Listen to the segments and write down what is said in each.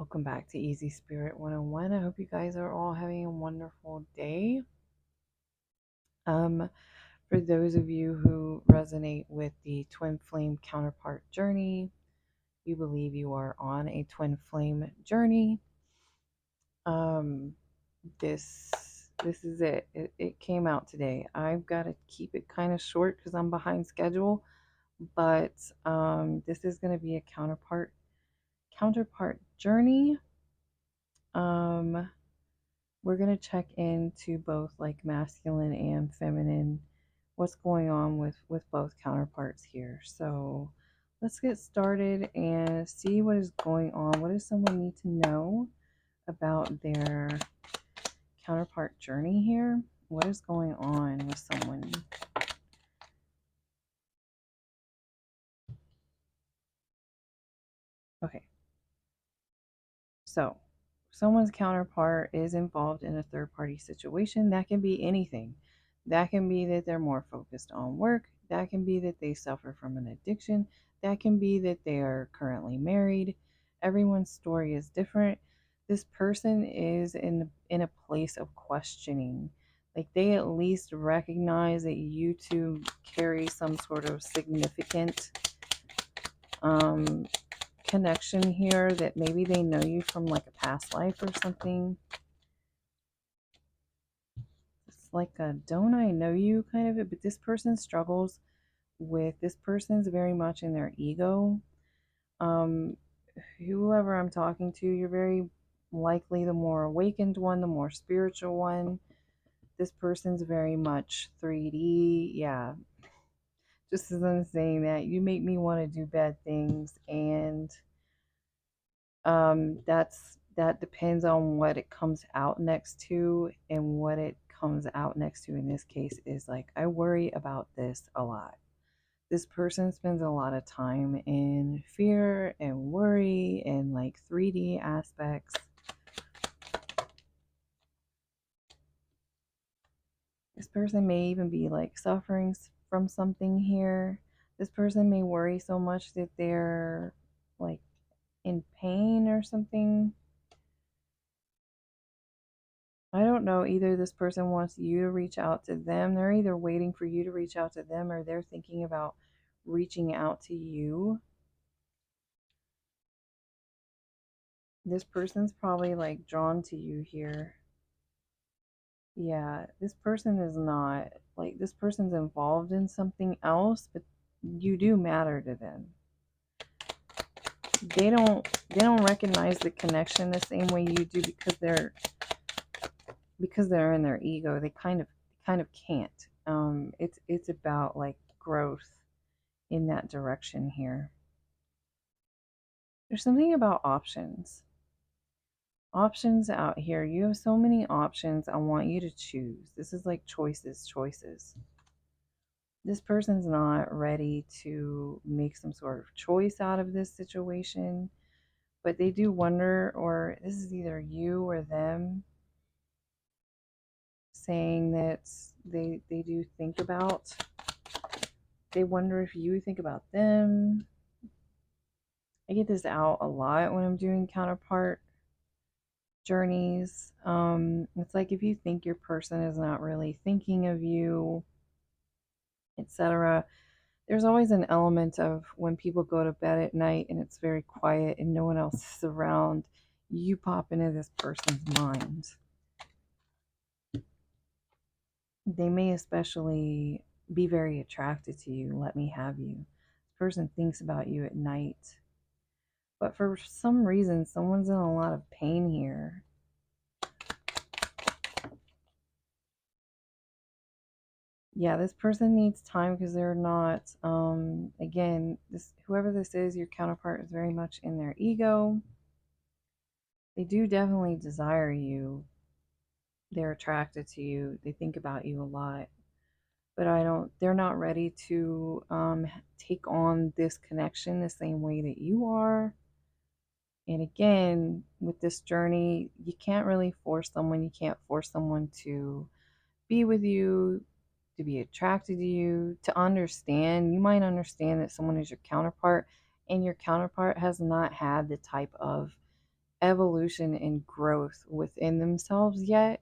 Welcome back to Easy Spirit 101. I hope you guys are all having a wonderful day. For those of you who resonate with the twin flame counterpart journey, you believe you are on a twin flame journey. Um, this is it. It came out today. I've got to keep it kind of short because I'm behind schedule, but this is going to be a counterpart journey. We're going to check into both like masculine and feminine, what's going on with both counterparts here. So let's get started and see what is going on. What does someone need to know about their counterpart journey here? What is going on with someone? Okay, so someone's counterpart is involved in a third party situation. That can be anything. That can be that they're more focused on work. That can be that they suffer from an addiction. That can be that they are currently married. Everyone's story is different. This person is in a place of questioning. Like they at least recognize that you two carry some sort of significant um, connection here, that maybe they know you from like a past life or something. It's like a don't I know you kind of it, but this person struggles with, this person's very much in their ego. Um, Whoever I'm talking to, you're very likely the more awakened one, the more spiritual one. This person's very much 3D. Yeah, just as I'm saying that, you make me want to do bad things, and that depends on what it comes out next to, and what it comes out next to in this case is like, I worry about this a lot. This person spends a lot of time in fear and worry and like 3D aspects. This person may even be like suffering from something here. This person may worry so much that they're like in pain or something. I don't know. Either this person wants you to reach out to them. They're either waiting for you to reach out to them, or they're thinking about reaching out to you. This person's probably like drawn to you here. Yeah, this person is not, like, this person's involved in something else, but you do matter to them. They don't recognize the connection the same way you do, because they're in their ego. They kind of can't. It's about like growth in that direction here. There's something about options. Options out here. You have so many options. I want you to choose. This is like choices. This person's not ready to make some sort of choice out of this situation, but they do wonder, or this is either you or them saying that they do think about, they wonder if you think about them. I get this out a lot when I'm doing counterpart journeys. It's like if you think your person is not really thinking of you, etc. There's always an element of when people go to bed at night and it's very quiet and no one else is around, you pop into this person's mind. They may especially be very attracted to you. Let me have you. This person thinks about you at night. But for some reason, someone's in a lot of pain here. Yeah, this person needs time because they're not, again, this, whoever this is, your counterpart is very much in their ego. They do definitely desire you. They're attracted to you. They think about you a lot. But they're not ready to take on this connection the same way that you are. And again, with this journey, you can't really force someone. You can't force someone to be with you, to be attracted to you, to understand. You might understand that someone is your counterpart, and your counterpart has not had the type of evolution and growth within themselves yet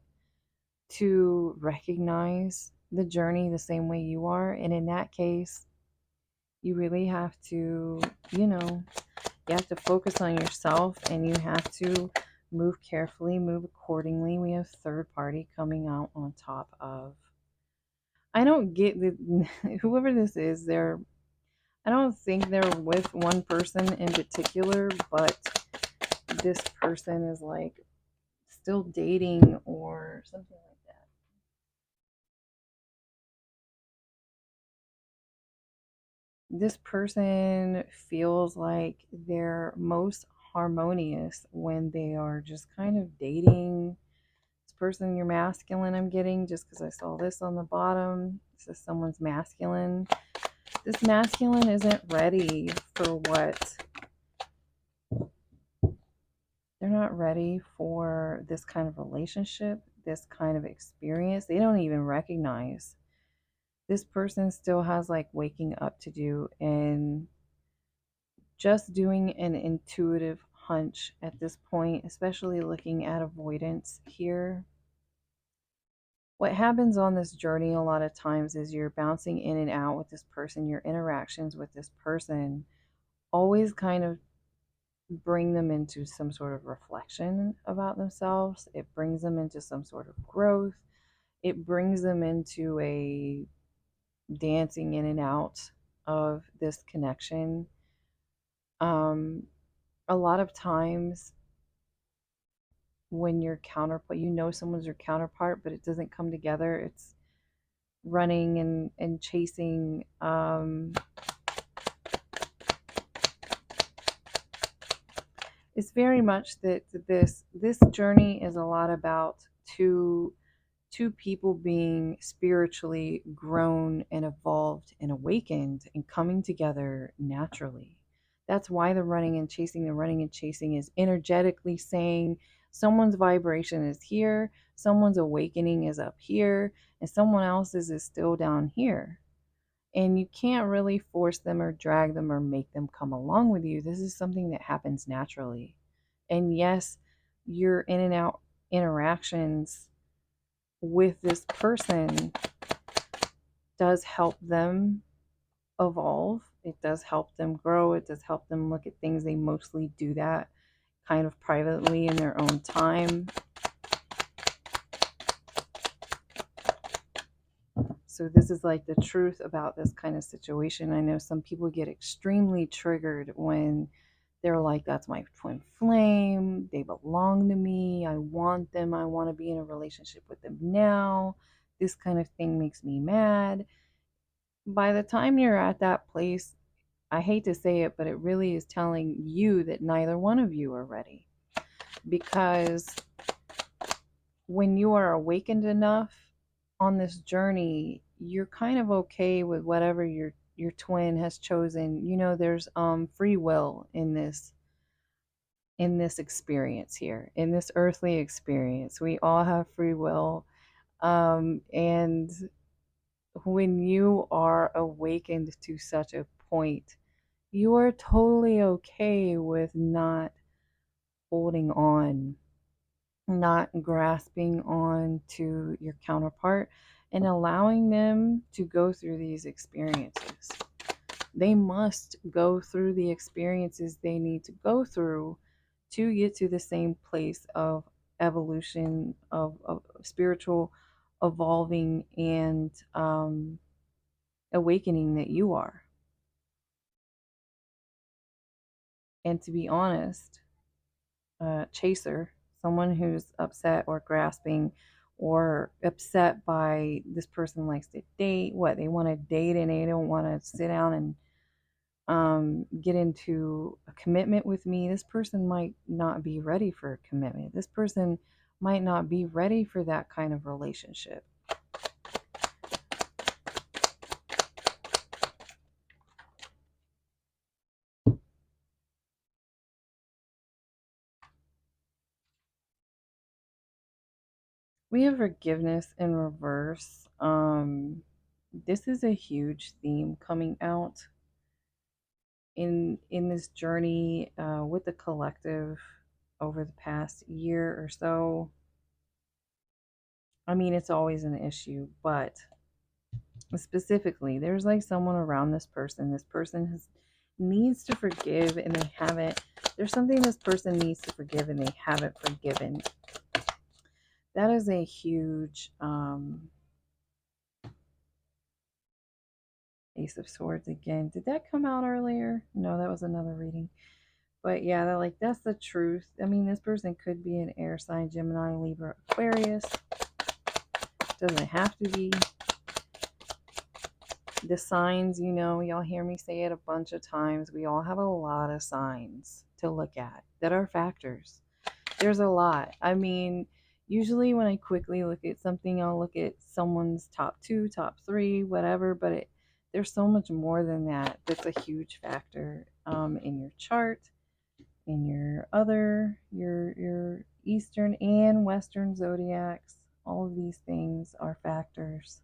to recognize the journey the same way you are. And in that case, you really have to, you have to focus on yourself, and you have to move carefully, move accordingly. We have third party coming out on top of. I don't get the whoever this is, I don't think they're with one person in particular, but this person is like still dating or something like that. This person feels like they're most harmonious when they are just kind of dating. This person, you're masculine, I'm getting, just because I saw this on the bottom. This is someone's masculine. This masculine isn't ready for what? They're not ready for this kind of relationship, this kind of experience. They don't even recognize. This person still has like waking up to do, and just doing an intuitive hunch at this point, especially looking at avoidance here. What happens on this journey a lot of times is you're bouncing in and out with this person, your interactions with this person always kind of bring them into some sort of reflection about themselves. It brings them into some sort of growth. It brings them into a dancing in and out of this connection. A lot of times when your counterpart, someone's your counterpart, but it doesn't come together. It's running and chasing. It's very much that this journey is a lot about two people being spiritually grown and evolved and awakened and coming together naturally. That's why the running and chasing is energetically saying someone's vibration is here, someone's awakening is up here, and someone else's is still down here. And you can't really force them or drag them or make them come along with you. This is something that happens naturally. And yes, your in and out interactions with this person does help them evolve. It does help them grow. It does help them look at things. They mostly do that kind of privately in their own time. So this is like the truth about this kind of situation. I know some people get extremely triggered when they're like, that's my twin flame. They belong to me. I want them. I want to be in a relationship with them now. This kind of thing makes me mad. By the time you're at that place, I hate to say it, but it really is telling you that neither one of you are ready. Because when you are awakened enough on this journey, you're kind of okay with whatever your twin has chosen. There's free will in this experience here, in this earthly experience. We all have free will. And when you are awakened to such a point, you are totally okay with not holding on, not grasping on to your counterpart, and allowing them to go through these experiences. They must go through the experiences they need to go through to get to the same place of evolution, of spiritual evolving and awakening that you are. And to be honest, chaser, someone who's upset or grasping or upset by this person likes to date, they want to date and they don't want to sit down and get into a commitment with me. This person might not be ready for a commitment. This person might not be ready for that kind of relationship. We have forgiveness in reverse. This is a huge theme coming out in this journey with the collective. over the past year or so. I mean, it's always an issue, but specifically, there's like someone around this person. This person needs to forgive and they haven't. There's something this person needs to forgive and they haven't forgiven. That is a huge Ace of Swords again. Did that come out earlier? No, that was another reading. But yeah, that's the truth. I mean, this person could be an air sign, Gemini, Libra, Aquarius. Doesn't have to be. The signs, y'all hear me say it a bunch of times. We all have a lot of signs to look at that are factors. There's a lot. I mean, usually when I quickly look at something, I'll look at someone's top 2, top 3, whatever, but there's so much more than that. That's a huge factor in your chart, in your Eastern and Western zodiacs. All of these things are factors.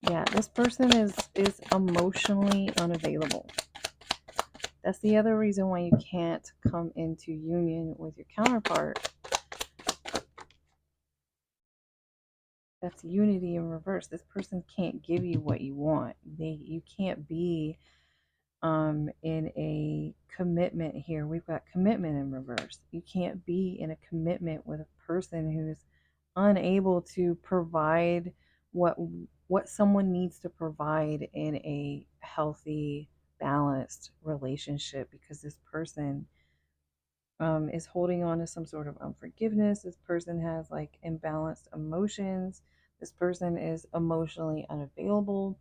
Yeah, this person is emotionally unavailable. That's the other reason why you can't come into union with your counterpart. That's unity in reverse. This person can't give you what you want. You can't be in a commitment here. We've got commitment in reverse. You can't be in a commitment with a person who's unable to provide what someone needs to provide in a healthy, balanced relationship, because this person is holding on to some sort of unforgiveness. This person has like imbalanced emotions. This person is emotionally unavailable.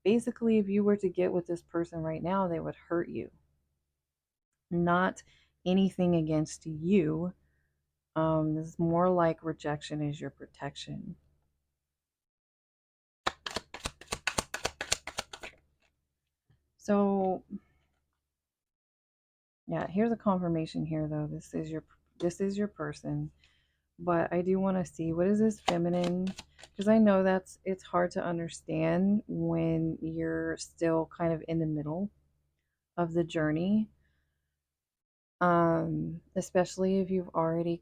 Basically, if you were to get with this person right now, they would hurt you. Not anything against you. This is more like rejection is your protection. So, yeah, here's a confirmation here though. This is your person. But I do want to see, what is this feminine? Because I know it's hard to understand when you're still kind of in the middle of the journey. Especially if you've already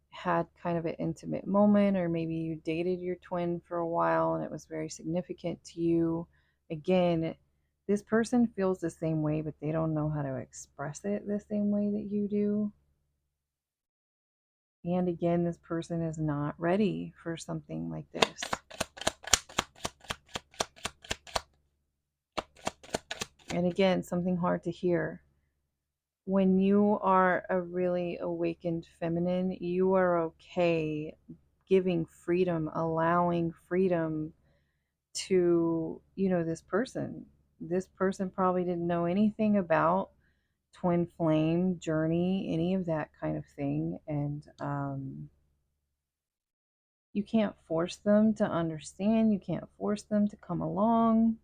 had kind of an intimate moment, or maybe you dated your twin for a while and it was very significant to you. Again, this person feels the same way, but they don't know how to express it the same way that you do. And again, this person is not ready for something like this. And again, something hard to hear. When you are a really awakened feminine, you are okay giving freedom, allowing freedom to, this person. This person probably didn't know anything about twin flame journey, any of that kind of thing. And you can't force them to understand. You can't force them to come along.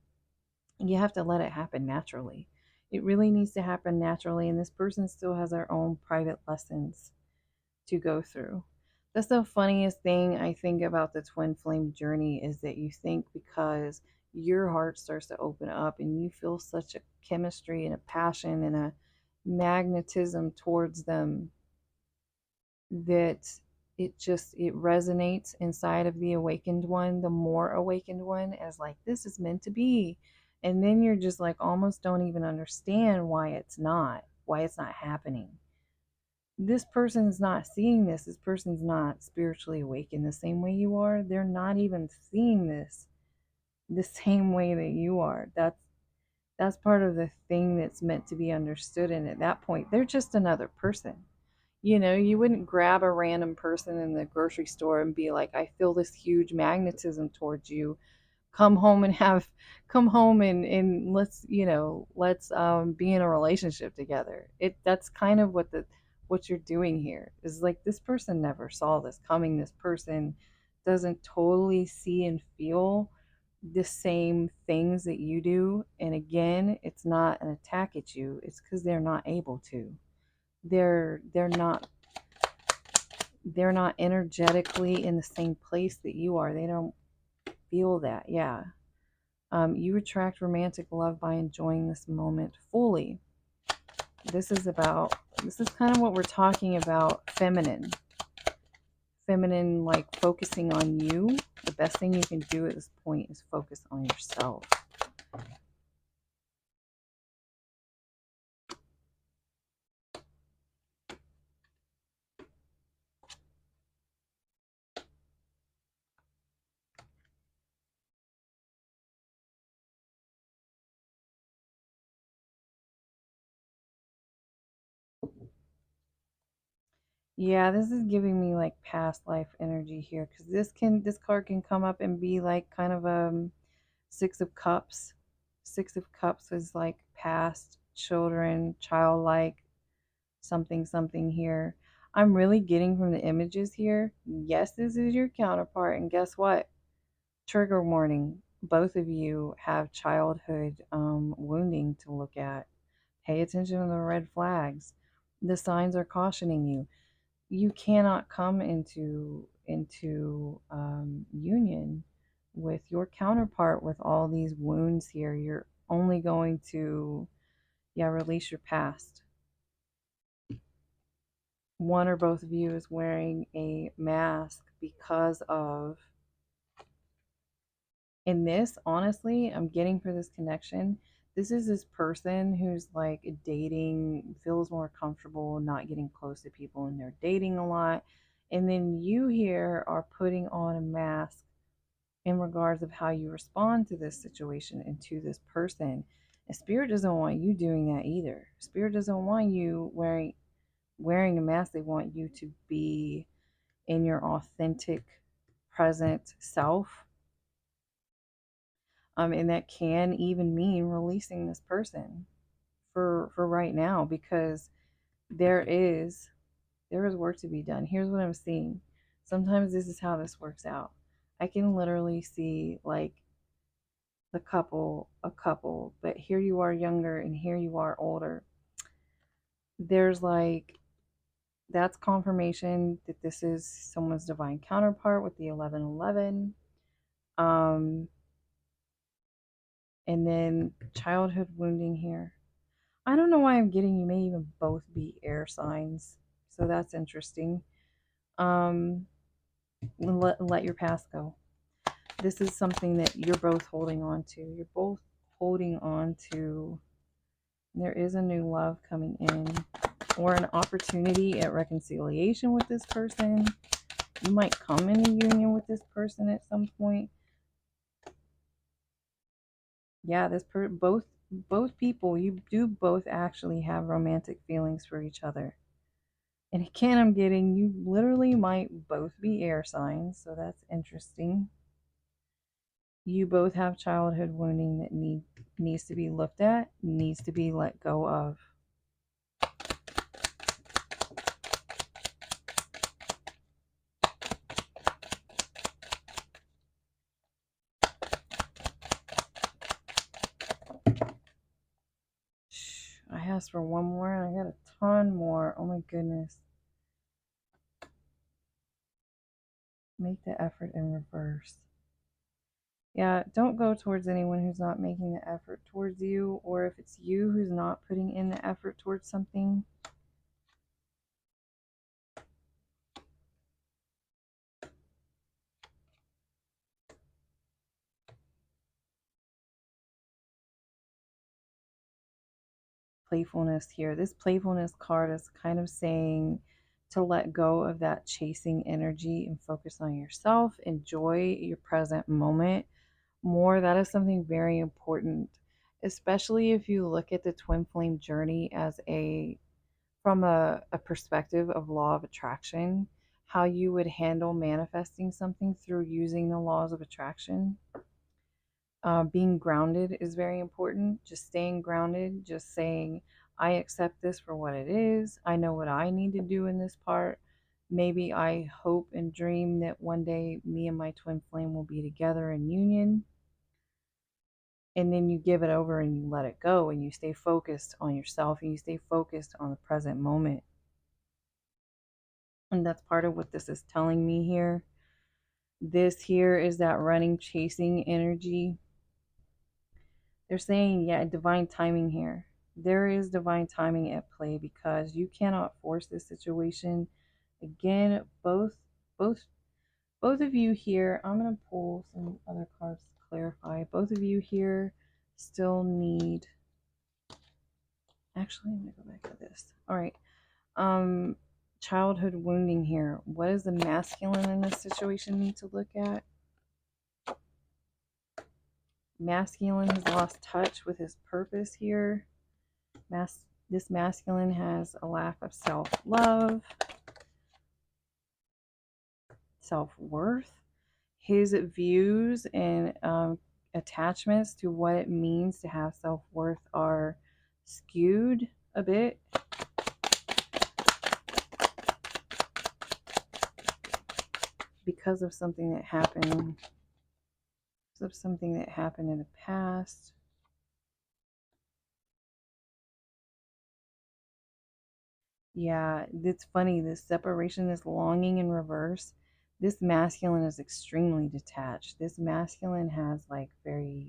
You have to let it happen naturally. It really needs to happen naturally. And this person still has their own private lessons to go through. That's the funniest thing I think about the twin flame journey, is that you think because your heart starts to open up and you feel such a chemistry and a passion and a magnetism towards them, that it resonates inside of the awakened one, the more awakened one, as like, this is meant to be. And then you're just like, almost don't even understand why it's not happening. This person's not seeing this. This person's not spiritually awakened the same way you are. They're not even seeing this the same way that you are. That's part of the thing that's meant to be understood. And at that point, they're just another person. You wouldn't grab a random person in the grocery store and be like, I feel this huge magnetism towards you. Come home and let's be in a relationship together. That's kind of what you're doing here, is like, this person never saw this coming. This person doesn't totally see and feel the same things that you do. And again, it's not an attack at you. It's because they're not able to. They're not energetically in the same place that you are. They don't feel that. Yeah. You attract romantic love by enjoying this moment fully. This is kind of what we're talking about, feminine. Feminine, like focusing on you. The best thing you can do at this point is focus on yourself. Yeah, this is giving me like past life energy here, because this card can come up and be like kind of Six of Cups. Six of Cups is like past, children, childlike, something something here. I'm really getting from the images here. Yes, this is your counterpart, and guess what? Trigger warning. Both of you have childhood wounding to look at. Pay attention to the red flags. The signs are cautioning you. You cannot come into union with your counterpart with all these wounds here. You're only going to, yeah, release your past. One or both of you is wearing a mask because of, in this, honestly, I'm getting for this connection, this is this person who's like dating, feels more comfortable not getting close to people, and they're dating a lot. And then you here are putting on a mask in regards of how you respond to this situation and to this person. And Spirit doesn't want you doing that either. Spirit doesn't want you wearing a mask. They want you to be in your authentic present self. And that can even mean releasing this person for right now, because there is work to be done. Here's what I'm seeing. Sometimes this is how this works out. I can literally see like a couple, but here you are younger and here you are older. There's like, that's confirmation that this is someone's divine counterpart with the 1111. And then childhood wounding here. I don't know why I'm getting, you may even both be air signs. So that's interesting. Let your past go. This is something that you're both holding on to. You're both holding on to. There is a new love coming in, or an opportunity at reconciliation with this person. You might come in a union with this person at some point. Yeah, both people, you do both actually have romantic feelings for each other. And again, I'm getting, you literally might both be air signs, so that's interesting. You both have childhood wounding that needs to be looked at, needs to be let go of. I asked for one more and I got a ton more. Oh my goodness. Make the effort in reverse. Yeah, don't go towards anyone who's not making the effort towards you, or if it's you who's not putting in the effort towards something. Playfulness here. This playfulness card is kind of saying to let go of that chasing energy and focus on yourself. Enjoy your present moment more. That is something very important, especially if you look at the twin flame journey as from a perspective of law of attraction, how you would handle manifesting something through using the laws of attraction. Being grounded is very important. Just staying grounded, just saying, I accept this for what it is. I know what I need to do in this part. Maybe I hope and dream that one day me and my twin flame will be together in union. And then you give it over and you let it go, and you stay focused on yourself and you stay focused on the present moment. And that's part of what this is telling me here. This here is that running, chasing energy. They're saying, yeah, divine timing here. There is divine timing at play because you cannot force this situation. Again, both both of you here, I'm going to pull some other cards to clarify. Both of you here still need, actually, I'm going to go back to this. All right. Childhood wounding here. What does the masculine in this situation need to look at? Masculine has lost touch with his purpose here. This masculine has a lack of self-love, self-worth. His views and attachments to what it means to have self-worth are skewed a bit. Because of something that happened. Because of something that happened in the past. Yeah, it's funny. This separation, this longing in reverse. This masculine is extremely detached. This masculine has like this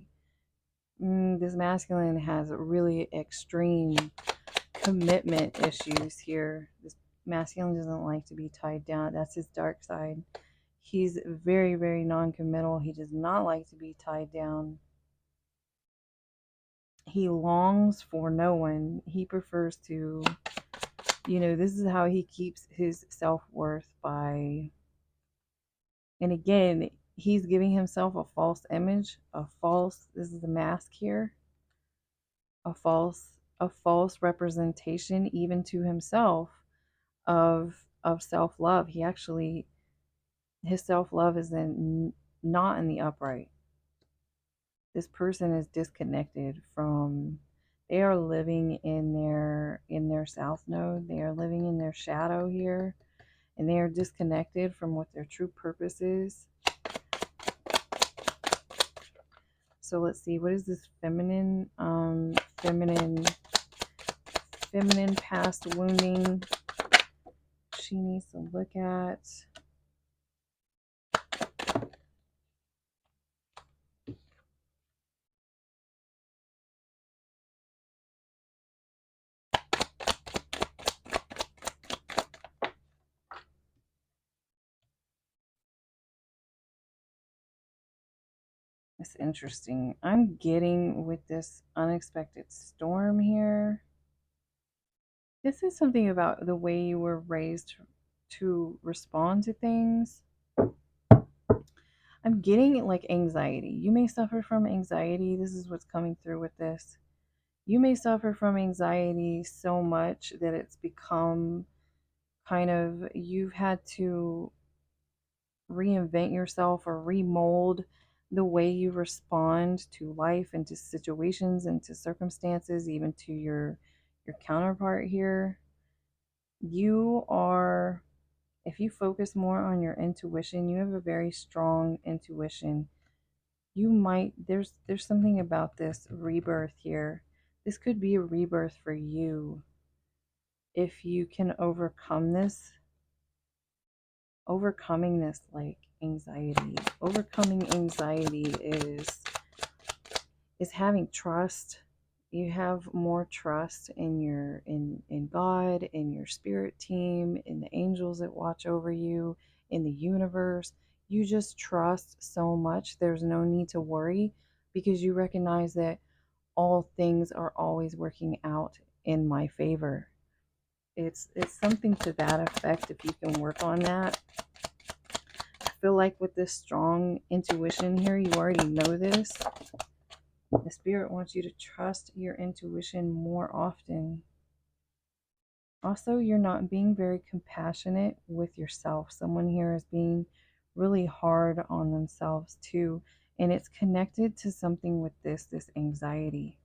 masculine has really extreme commitment issues here. This masculine doesn't like to be tied down. That's his dark side. He's very, very non-committal. He does not like to be tied down. He longs for no one. He prefers to, this is how he keeps his self-worth by, and again, he's giving himself a false image, this is the mask here, a false representation even to himself of self-love. His self-love is not in the upright. This person is disconnected from, they are living in their south node. They are living in their shadow here, and they are disconnected from what their true purpose is. So let's see, what is this feminine past wounding she needs to look at? It's interesting. I'm getting with this unexpected storm here. This is something about the way you were raised to respond to things. I'm getting like anxiety. You may suffer from anxiety. This is what's coming through with this. You may suffer from anxiety so much that it's become kind of, you've had to reinvent yourself or remold the way you respond to life and to situations and to circumstances, even to your counterpart here. You are, if you focus more on your intuition, you have a very strong intuition. You might, there's something about this rebirth here. This could be a rebirth for you if you can overcome this. Overcoming this like anxiety. Overcoming anxiety is having trust. You have more trust in in God, in your spirit team, in the angels that watch over you, in the universe. You just trust so much. There's no need to worry because you recognize that all things are always working out in my favor. It's something to that effect if you can work on that. I feel like with this strong intuition here, you already know this. The spirit wants you to trust your intuition more often. Also, you're not being very compassionate with yourself. Someone here is being really hard on themselves too. And it's connected to something with this anxiety.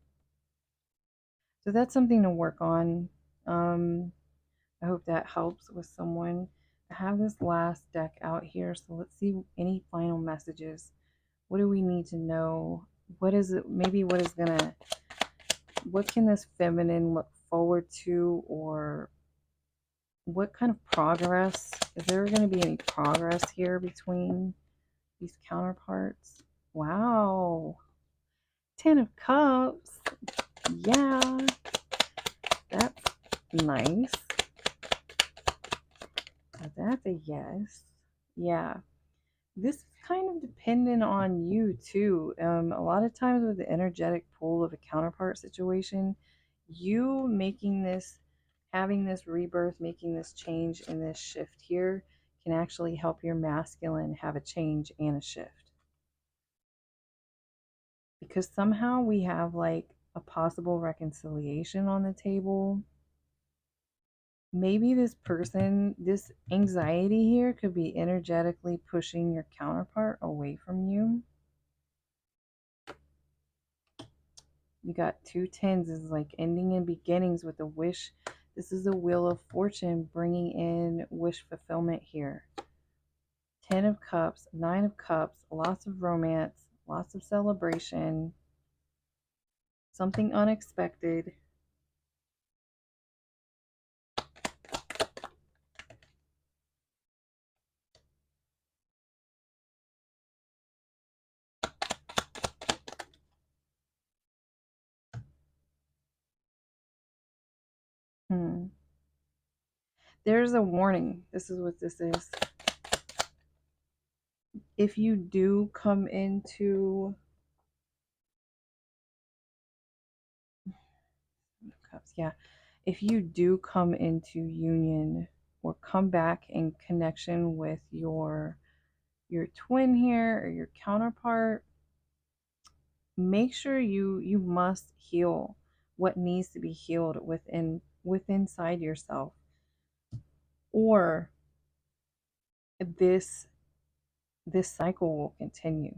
So that's something to work on. I hope that helps with someone. I have this last deck out here. So let's see any final messages. What do we need to know? What is it? Maybe what can this feminine look forward to, or what kind of progress? Is there going to be any progress here between these counterparts? Wow. Ten of Cups. Yeah, that's nice. That's a yes. Yeah. This is kind of dependent on you too. A lot of times with the energetic pull of a counterpart situation, you making this, having this rebirth, making this change and this shift here can actually help your masculine have a change and a shift. Because somehow we have like a possible reconciliation on the table. Maybe this person, this anxiety here could be energetically pushing your counterpart away from you. You got 2 10s. This is like ending and beginnings with a wish. This is a wheel of fortune bringing in wish fulfillment here. 10 of Cups, 9 of Cups, lots of romance, lots of celebration, something unexpected. There's a warning. This is what this is. If you do come into Cups, yeah. If you do come into union or come back in connection with your twin here or your counterpart, make sure you must heal what needs to be healed inside yourself, or this cycle will continue.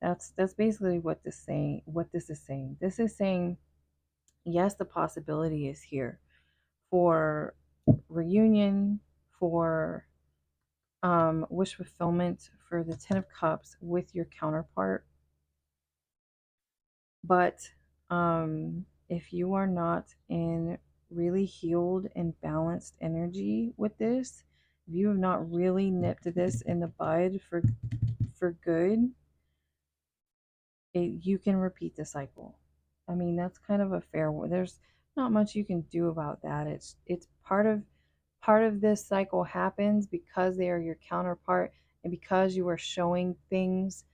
That's basically what this is saying. This is saying yes, the possibility is here for reunion, for wish fulfillment, for the 10 of Cups with your counterpart. But if you are not in really healed and balanced energy with this, if you have not really nipped this in the bud for good, you can repeat the cycle. I mean, that's kind of a fair one. There's not much you can do about that. It's part of this cycle happens because they are your counterpart and because you are showing things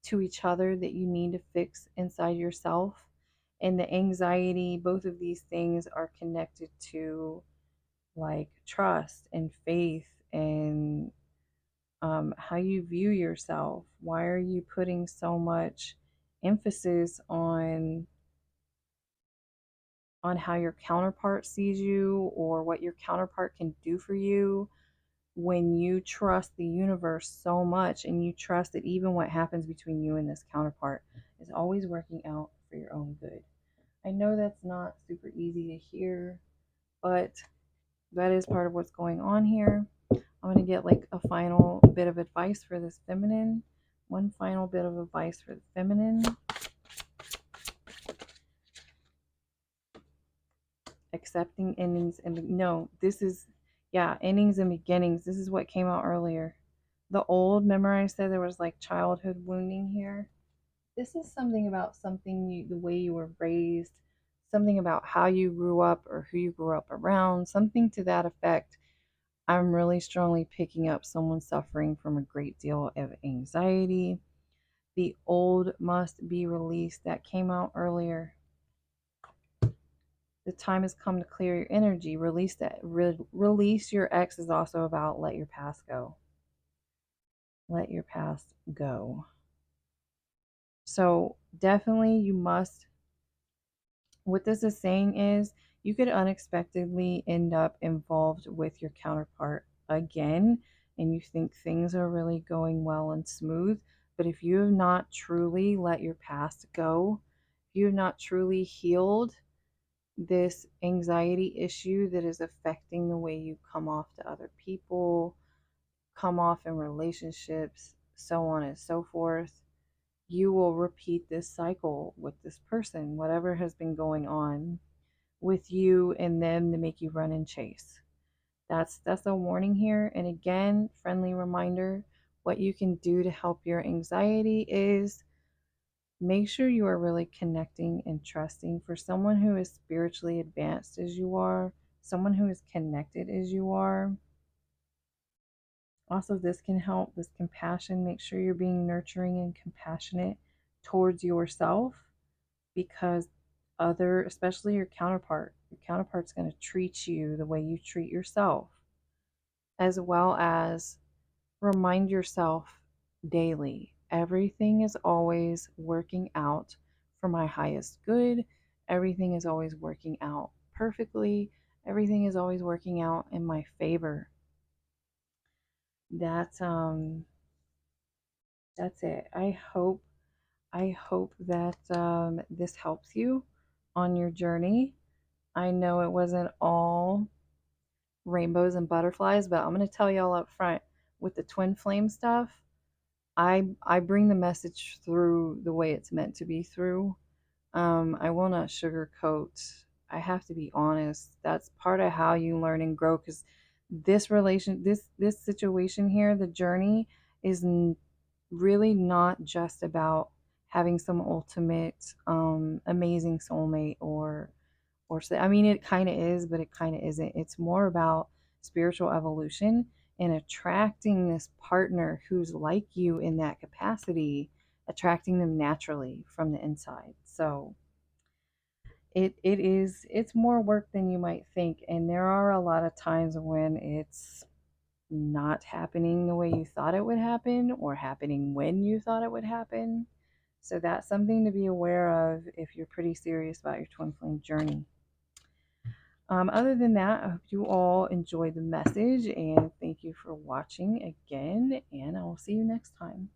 to each other that you need to fix inside yourself. And the anxiety, both of these things are connected to like trust and faith and how you view yourself. Why are you putting so much emphasis on how your counterpart sees you or what your counterpart can do for you, when you trust the universe so much and you trust that even what happens between you and this counterpart is always working out for your own good? I know that's not super easy to hear, but that is part of what's going on here. I'm going to get like a final bit of advice for this feminine. One final bit of advice for the feminine. Accepting endings and no, this is, yeah, endings and beginnings. This is what came out earlier. The old, remember I said there was like childhood wounding here? This is something about the way you were raised, something about how you grew up or who you grew up around, something to that effect. I'm really strongly picking up someone suffering from a great deal of anxiety. The old must be released. That came out earlier. The time has come to clear your energy. Release that. Release your ex is also about let your past go. Let your past go. So definitely you must, what this is saying is you could unexpectedly end up involved with your counterpart again and you think things are really going well and smooth. But if you have not truly let your past go, if you have not truly healed this anxiety issue that is affecting the way you come off to other people, come off in relationships, so on and so forth, you will repeat this cycle with this person, whatever has been going on with you and them to make you run and chase. That's a warning here. And again, friendly reminder, what you can do to help your anxiety is Make sure you are really connecting and trusting. For someone who is spiritually advanced as you are, someone who is connected as you are, also this can help, this compassion. Make sure you're being nurturing and compassionate towards yourself, because especially your counterpart's going to treat you the way you treat yourself, as well as remind yourself daily, everything is always working out for my highest good. Everything is always working out perfectly. Everything is always working out in my favor. That's that's it. I hope that this helps you on your journey. I know it wasn't all rainbows and butterflies, but I'm going to tell y'all up front, with the twin flame stuff, I bring the message through the way it's meant to be through. I will not sugarcoat. I have to be honest. That's part of how you learn and grow, because this situation here, the journey is really not just about having some ultimate amazing soulmate, or so. I mean, it kind of is, but it kind of isn't. It's more about spiritual evolution and attracting this partner who's like you in that capacity, attracting them naturally from the inside. So it's more work than you might think, and there are a lot of times when it's not happening the way you thought it would happen, or happening when you thought it would happen. So that's something to be aware of if you're pretty serious about your twin flame journey. Other than that, I hope you all enjoyed the message, and thank you for watching again, and I will see you next time.